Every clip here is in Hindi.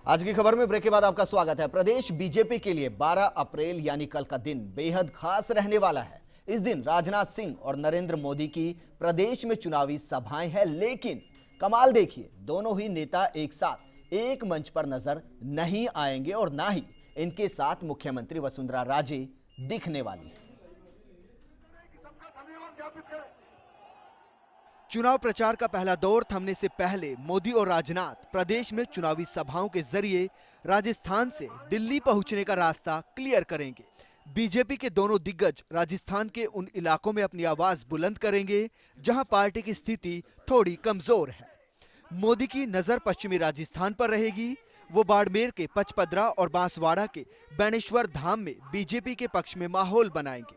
आज की खबर में ब्रेक के बाद आपका स्वागत है। प्रदेश बीजेपी के लिए 12 अप्रैल यानी कल का दिन बेहद खास रहने वाला है। इस दिन राजनाथ सिंह और नरेंद्र मोदी की प्रदेश में चुनावी सभाएं हैं, लेकिन कमाल देखिए, दोनों ही नेता एक साथ एक मंच पर नजर नहीं आएंगे और ना ही इनके साथ मुख्यमंत्री वसुंधरा राजे दिखने वाली है। चुनाव प्रचार का पहला दौर थमने से पहले मोदी और राजनाथ प्रदेश में चुनावी सभाओं के जरिए राजस्थान से दिल्ली पहुंचने का रास्ता क्लियर करेंगे। बीजेपी के दोनों दिग्गज राजस्थान के उन इलाकों में अपनी आवाज बुलंद करेंगे जहां पार्टी की स्थिति थोड़ी कमजोर है। मोदी की नजर पश्चिमी राजस्थान पर रहेगी। वो बाड़मेर के पचपदरा और बांसवाड़ा के बेणेश्वर धाम में बीजेपी के पक्ष में माहौल बनाएंगे।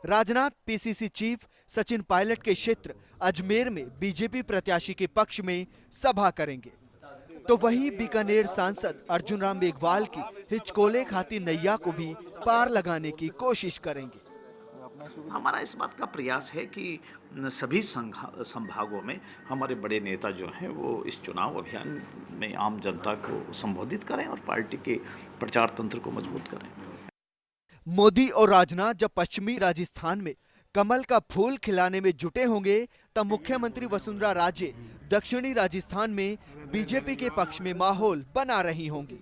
राजनाथ पीसीसी चीफ सचिन पायलट के क्षेत्र अजमेर में बीजेपी प्रत्याशी के पक्ष में सभा करेंगे, तो वहीं बीकानेर सांसद अर्जुन राम मेघवाल की हिचकोले खाती नैया को भी पार लगाने की कोशिश करेंगे। हमारा इस बात का प्रयास है कि सभी संभागों में हमारे बड़े नेता जो हैं वो इस चुनाव अभियान में आम जनता को संबोधित करें और पार्टी के प्रचार तंत्र को मजबूत करें। मोदी और राजनाथ जब पश्चिमी राजस्थान में कमल का फूल खिलाने में जुटे होंगे, तब मुख्यमंत्री वसुंधरा राजे दक्षिणी राजस्थान में बीजेपी के पक्ष में माहौल बना रही होंगी।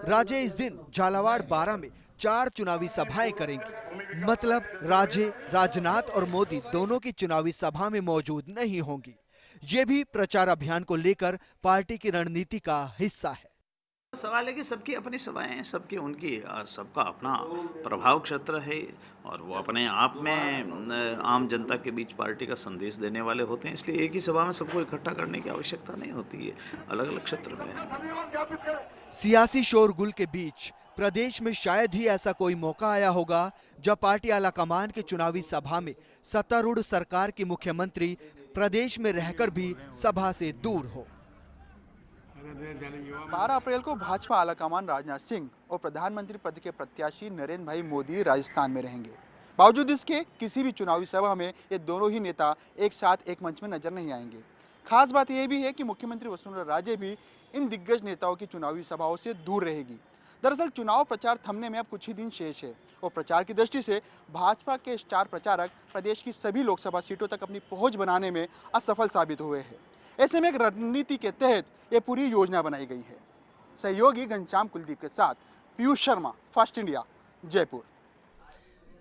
राजे इस दिन झालावाड़ बारा में 4 चुनावी सभाएं करेंगी। मतलब राजे, राजनाथ और मोदी दोनों की चुनावी सभा में मौजूद नहीं होंगी। ये भी प्रचार अभियान को लेकर पार्टी की रणनीति का हिस्सा है। सवाल है कि सबकी अपनी सभाएं हैं, सबकी उनकी सबका अपना प्रभाव क्षेत्र है और वो अपने आप में आम जनता के बीच पार्टी का संदेश देने वाले होते हैं। इसलिए एक ही सभा में सबको इकट्ठा करने की आवश्यकता नहीं होती है, अलग अलग क्षेत्र में। सियासी शोरगुल के बीच प्रदेश में शायद ही ऐसा कोई मौका आया होगा जब पार्टी आलाकमान की चुनावी सभा में सत्तारूढ़ सरकार की मुख्यमंत्री प्रदेश में रहकर भी सभा से दूर हो। 12 अप्रैल को भाजपा आलाकमान राजनाथ सिंह और प्रधानमंत्री पद के प्रत्याशी नरेंद्र भाई मोदी राजस्थान में रहेंगे। बावजूद इसके किसी भी चुनावी सभा में ये दोनों ही नेता एक साथ एक मंच में नजर नहीं आएंगे। खास बात यह भी है कि मुख्यमंत्री वसुंधरा राजे भी इन दिग्गज नेताओं की चुनावी सभाओं से दूर रहेगी। दरअसल चुनाव प्रचार थमने में अब कुछ ही दिन शेष है और प्रचार की दृष्टि से भाजपा के स्टार प्रचारक प्रदेश की सभी लोकसभा सीटों तक अपनी पहुंच बनाने में असफल साबित हुए हैं। ऐसे में एक रणनीति के तहत ये पूरी योजना बनाई गई है। सहयोगी घनश्याम कुलदीप के साथ पीयूष शर्मा, फास्ट इंडिया, जयपुर।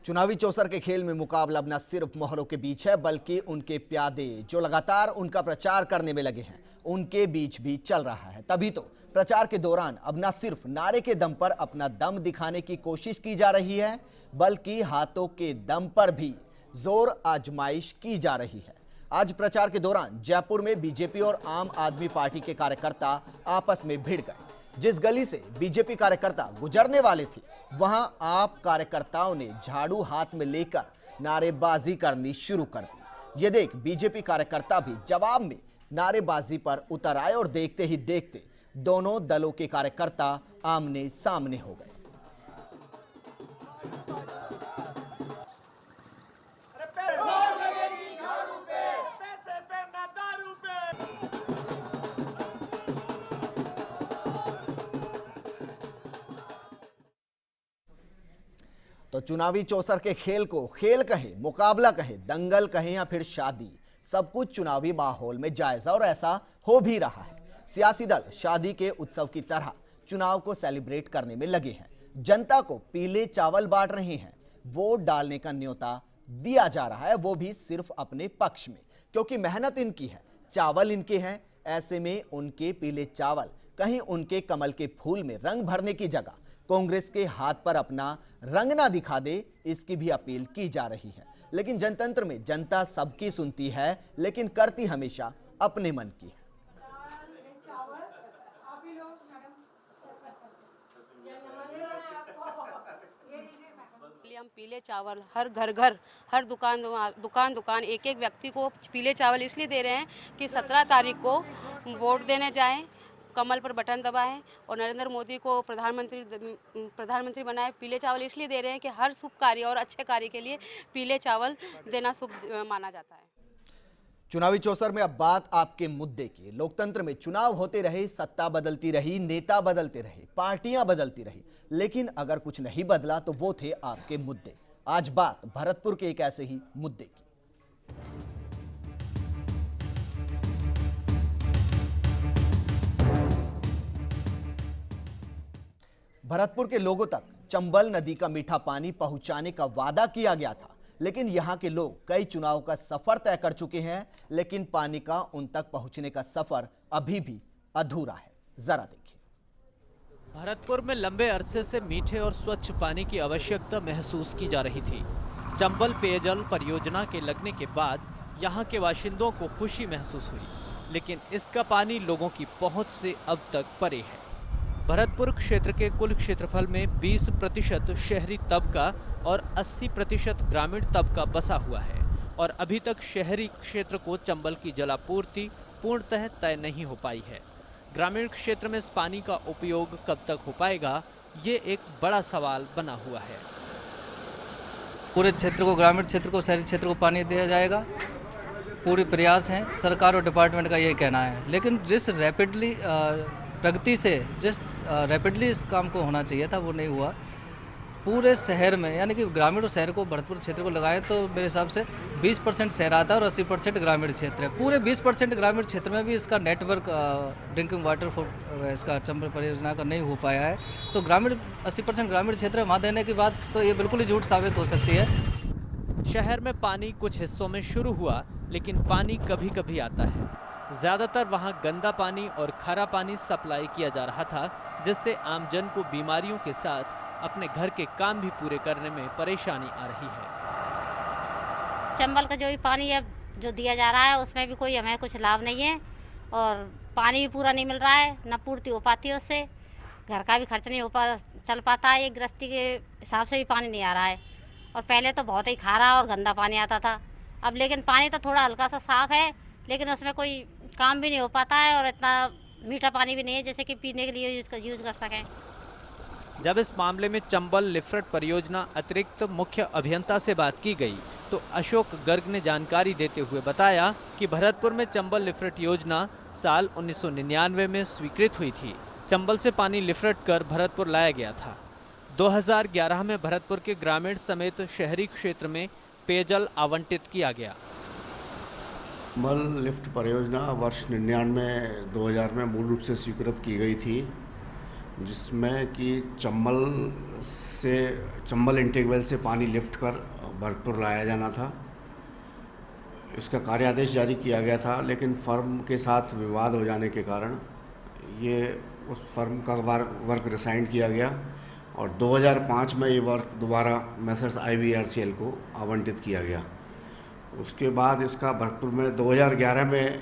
चुनावी चौसर के खेल में मुकाबला अब न सिर्फ मोहरों के बीच है, बल्कि उनके प्यादे जो लगातार उनका प्रचार करने में लगे हैं, उनके बीच भी चल रहा है। तभी तो प्रचार के दौरान अब न सिर्फ नारे के दम पर अपना दम दिखाने की कोशिश की जा रही है, बल्कि हाथों के दम पर भी जोर आजमाइश की जा रही है। आज प्रचार के दौरान जयपुर में बीजेपी और आम आदमी पार्टी के कार्यकर्ता आपस में भिड़ गए। जिस गली से बीजेपी कार्यकर्ता गुजरने वाले थे, वहां आप कार्यकर्ताओं ने झाड़ू हाथ में लेकर नारेबाजी करनी शुरू कर दी। ये देख बीजेपी कार्यकर्ता भी जवाब में नारेबाजी पर उतर आए और देखते ही देखते दोनों दलों के कार्यकर्ता आमने सामने हो गए। तो चुनावी चौसर के खेल को खेल कहें, मुकाबला कहें, दंगल कहें या फिर शादी, सब कुछ चुनावी माहौल में जायजा और ऐसा हो भी रहा है। सियासी दल शादी के उत्सव की तरह चुनाव को सेलिब्रेट करने में लगे हैं। जनता को पीले चावल बांट रहे हैं। वोट डालने का न्योता दिया जा रहा है, वो भी सिर्फ अपने पक्ष में, क्योंकि मेहनत इनकी है, चावल इनके हैं। ऐसे में उनके पीले चावल कहीं उनके कमल के फूल में रंग भरने की जगह कांग्रेस के हाथ पर अपना रंग ना दिखा दे, इसकी भी अपील की जा रही है। लेकिन जनतंत्र में जनता सबकी सुनती है, लेकिन करती हमेशा अपने मन की है। हम पीले चावल हर घर घर, हर दुकान एक एक व्यक्ति को पीले चावल इसलिए दे रहे हैं कि 17 तारीख को वोट देने जाएं, कमल पर बटन दबाएं और नरेंद्र मोदी को प्रधानमंत्री बनाए। पीले चावल इसलिए दे रहे हैं कि हर शुभ कार्य और अच्छे कार्य के लिए पीले चावल देना शुभ माना जाता है। चुनावी चौसर में अब बात आपके मुद्दे की। लोकतंत्र में चुनाव होते रहे, सत्ता बदलती रही, नेता बदलते रहे, पार्टियां बदलती रही, लेकिन अगर कुछ नहीं बदला तो वो थे आपके मुद्दे। आज बात भरतपुर के एक ऐसे ही मुद्दे की। भरतपुर के लोगों तक चंबल नदी का मीठा पानी पहुंचाने का वादा किया गया था, लेकिन यहां के लोग कई चुनाव का सफर तय कर चुके हैं, लेकिन पानी का उन तक पहुंचने का सफर अभी भी अधूरा है। जरा देखिए। भरतपुर में लंबे अरसे से मीठे और स्वच्छ पानी की आवश्यकता महसूस की जा रही थी। चंबल पेयजल परियोजना के लगने के बाद यहां के बाशिंदों को खुशी महसूस हुई, लेकिन इसका पानी लोगों की पहुंच से अब तक परे है। भरतपुर क्षेत्र के कुल क्षेत्रफल में 20% शहरी तबका और 80% ग्रामीण तबका बसा हुआ है और अभी तक शहरी क्षेत्र को चंबल की जलापूर्ति पूर्णतः तय नहीं हो पाई है। ग्रामीण क्षेत्र में इस पानी का उपयोग कब तक हो पाएगा, ये एक बड़ा सवाल बना हुआ है। पूरे क्षेत्र को, ग्रामीण क्षेत्र को, शहरी क्षेत्र को पानी दिया जाएगा, पूरे प्रयास हैं सरकार और डिपार्टमेंट का, ये कहना है। लेकिन जिस रैपिडली प्रगति से रैपिडली इस काम को होना चाहिए था वो नहीं हुआ। पूरे शहर में, यानी कि ग्रामीण और शहर को, भरतपुर क्षेत्र को लगाएं तो मेरे हिसाब से 20% शहर आता है और 80% ग्रामीण क्षेत्र है। पूरे 20% ग्रामीण क्षेत्र में भी इसका नेटवर्क ड्रिंकिंग वाटर फॉर इसका चंबल परियोजना का नहीं हो पाया है। तो ग्रामीण 80% ग्रामीण क्षेत्र है, वहाँ देने की बात तो ये बिल्कुल ही झूठ साबित हो सकती है। शहर में पानी कुछ हिस्सों में शुरू हुआ, लेकिन पानी कभी कभी आता है। ज़्यादातर वहां गंदा पानी और खारा पानी सप्लाई किया जा रहा था, जिससे आमजन को बीमारियों के साथ अपने घर के काम भी पूरे करने में परेशानी आ रही है। चंबल का जो भी पानी है जो दिया जा रहा है उसमें भी कोई हमें कुछ लाभ नहीं है और पानी भी पूरा नहीं मिल रहा है, न पूर्ति हो पाती है उससे, घर का भी खर्च नहीं चल पाता है। एक गृहस्थी के हिसाब से भी पानी नहीं आ रहा है और पहले तो बहुत ही खारा और गंदा पानी आता था। अब लेकिन पानी तो थोड़ा हल्का सा साफ है, लेकिन उसमें कोई काम भी नहीं हो पाता है और इतना मीठा पानी भी नहीं है जैसे कि पीने के लिए यूज़ कर सकें। जब इस मामले में चंबल लिफ्ट परियोजना अतिरिक्त मुख्य अभियंता से बात की गई तो अशोक गर्ग ने जानकारी देते हुए बताया कि भरतपुर में चंबल लिफ्ट योजना साल 1999 में स्वीकृत हुई थी। चंबल से पानी लिफ्ट कर भरतपुर लाया गया था। 2011 में भरतपुर के ग्रामीण समेत शहरी क्षेत्र में पेयजल आवंटित किया गया। चंबल लिफ्ट परियोजना वर्ष 99-2000 में मूल रूप से स्वीकृत की गई थी, जिसमें कि चंबल इंटेक वेल से पानी लिफ्ट कर भरतपुर लाया जाना था। इसका कार्यादेश जारी किया गया था, लेकिन फर्म के साथ विवाद हो जाने के कारण ये उस फर्म का वर्क रिसाइन किया गया और 2005 में ये वर्क दोबारा मेसर्स IVRCL को आवंटित किया गया। उसके बाद इसका भरतपुर में 2011 में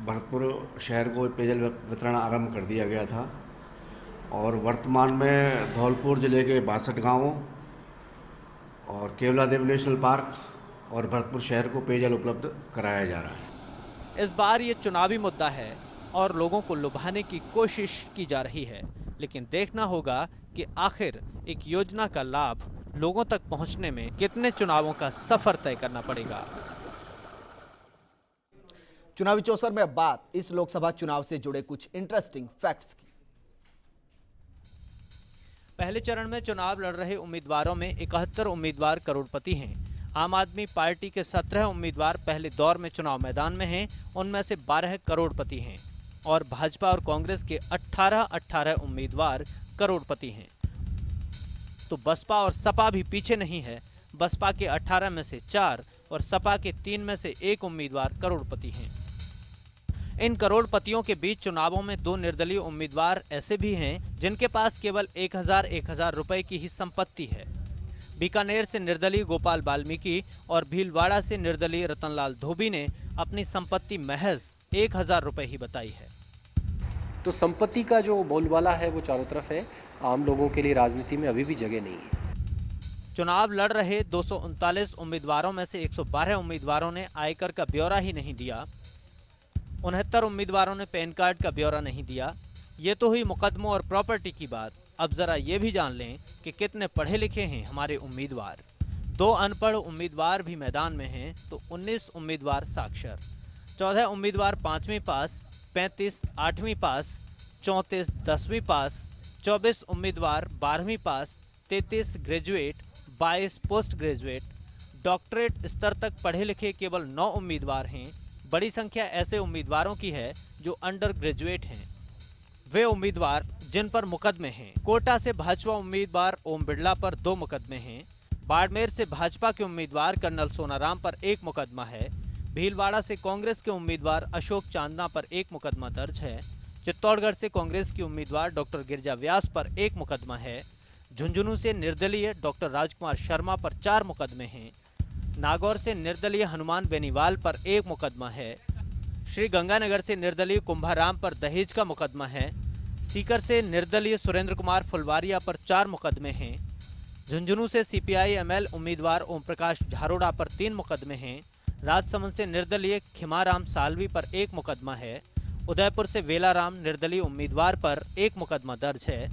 भरतपुर शहर को पेयजल वितरण आरंभ कर दिया गया था और वर्तमान में धौलपुर जिले के 62 गांवों और केवलादेव नेशनल पार्क और भरतपुर शहर को पेयजल उपलब्ध कराया जा रहा है। इस बार ये चुनावी मुद्दा है और लोगों को लुभाने की कोशिश की जा रही है, लेकिन देखना होगा कि आखिर एक योजना का लाभ लोगों तक पहुंचने में कितने चुनावों का सफर तय करना पड़ेगा। चुनावी चौसर में अब बात इस लोकसभा चुनाव से जुड़े कुछ इंटरेस्टिंग फैक्ट्स की। पहले चरण में चुनाव लड़ रहे उम्मीदवारों में 71 उम्मीदवार करोड़पति हैं। आम आदमी पार्टी के 17 उम्मीदवार पहले दौर में चुनाव मैदान में हैं, उनमें से 12 करोड़पति हैं और भाजपा और कांग्रेस के 18 उम्मीदवार करोड़पति हैं। तो बसपा और सपा भी पीछे नहीं है। बसपा के 18 में से 4 और सपा के 3 में से 1 उम्मीदवार करोड़पति हैं। इन करोड़पतियों के बीच चुनावों में 2 निर्दलीय उम्मीदवार ऐसे भी हैं जिनके पास केवल 1000 रुपए की ही संपत्ति है। बीकानेर से निर्दलीय गोपाल वाल्मीकि और भीलवाड़ा से निर्दलीय रतनलाल धोबी ने अपनी संपत्ति महज 1000 रुपए ही बताई है। तो संपत्ति का जो बोलबाला है वो चारों तरफ है। आम लोगों के लिए राजनीति में अभी भी जगह नहीं है। चुनाव लड़ रहे 239 उम्मीदवारों में से 112 उम्मीदवारों ने आयकर का ब्यौरा ही नहीं दिया। 69 उम्मीदवारों ने पैन कार्ड का ब्यौरा नहीं दिया। ये तो हुई मुकदमों और प्रॉपर्टी की बात। अब जरा ये भी जान लें कि कितने पढ़े लिखे हैं हमारे उम्मीदवार। 2 अनपढ़ उम्मीदवार भी मैदान में हैं तो 19 उम्मीदवार साक्षर, 14 उम्मीदवार 5वीं पास, 35 8वीं पास, 34 10वीं पास, 24 उम्मीदवार 12वीं पास, 33 ग्रेजुएट, 22 पोस्ट ग्रेजुएट, डॉक्टरेट स्तर तक पढ़े लिखे केवल 9 उम्मीदवार हैं। बड़ी संख्या ऐसे उम्मीदवारों की है जो अंडर ग्रेजुएट हैं। वे उम्मीदवार जिन पर मुकदमे हैं। कोटा से भाजपा उम्मीदवार ओम बिरला पर 2 मुकदमे हैं। बाड़मेर से भाजपा के उम्मीदवार कर्नल सोनाराम पर 1 मुकदमा है। भीलवाड़ा से कांग्रेस के उम्मीदवार अशोक चांदना पर 1 मुकदमा दर्ज है। चित्तौड़गढ़ से कांग्रेस की उम्मीदवार डॉक्टर गिरिजा व्यास पर 1 मुकदमा है। झुंझुनू से निर्दलीय डॉक्टर राजकुमार शर्मा पर 4 मुकदमे हैं। नागौर से निर्दलीय हनुमान बेनीवाल पर 1 मुकदमा है। श्री गंगानगर से निर्दलीय कुंभाराम पर दहेज का मुकदमा है। सीकर से निर्दलीय सुरेंद्र कुमार फुलवारिया पर 4 मुकदमे हैं। झुंझुनू से CPI-ML उम्मीदवार ओम प्रकाश झारोड़ा पर 3 मुकदमे हैं। राजसमंद से निर्दलीय खिमाराम सालवी पर 1 मुकदमा है। उदयपुर से वेलाराम निर्दलीय उम्मीदवार पर 1 मुकदमा दर्ज है।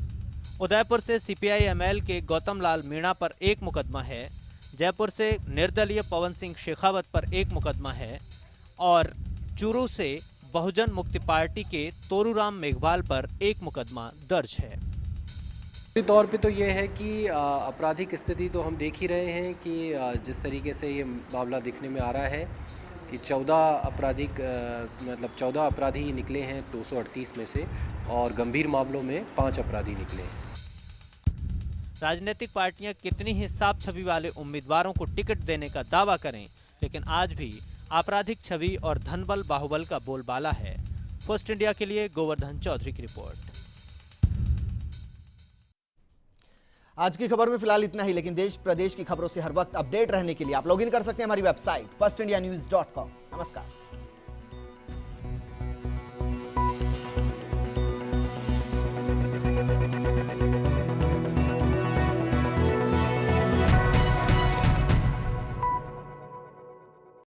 उदयपुर से CPI-ML के गौतम लाल मीणा पर 1 मुकदमा है। जयपुर से निर्दलीय पवन सिंह शेखावत पर 1 मुकदमा है और चूरू से बहुजन मुक्ति पार्टी के तोरूराम मेघवाल पर 1 मुकदमा दर्ज है। तौर पे तो ये है कि आपराधिक स्थिति तो हम देख ही रहे हैं कि जिस तरीके से ये मामला दिखने में आ रहा है कि 14 अपराधी निकले हैं 238 में से और गंभीर मामलों में 5 अपराधी निकले हैं। राजनीतिक पार्टियां कितनी ही साफ छवि वाले उम्मीदवारों को टिकट देने का दावा करें, लेकिन आज भी आपराधिक छवि और धनबल बाहुबल का बोलबाला है। फर्स्ट इंडिया के लिए गोवर्धन चौधरी की रिपोर्ट। आज की खबर में फिलहाल इतना ही, लेकिन देश प्रदेश की खबरों से हर वक्त अपडेट रहने के लिए आप लॉगिन कर सकते हैं हमारी वेबसाइट firstindianews.com। नमस्कार।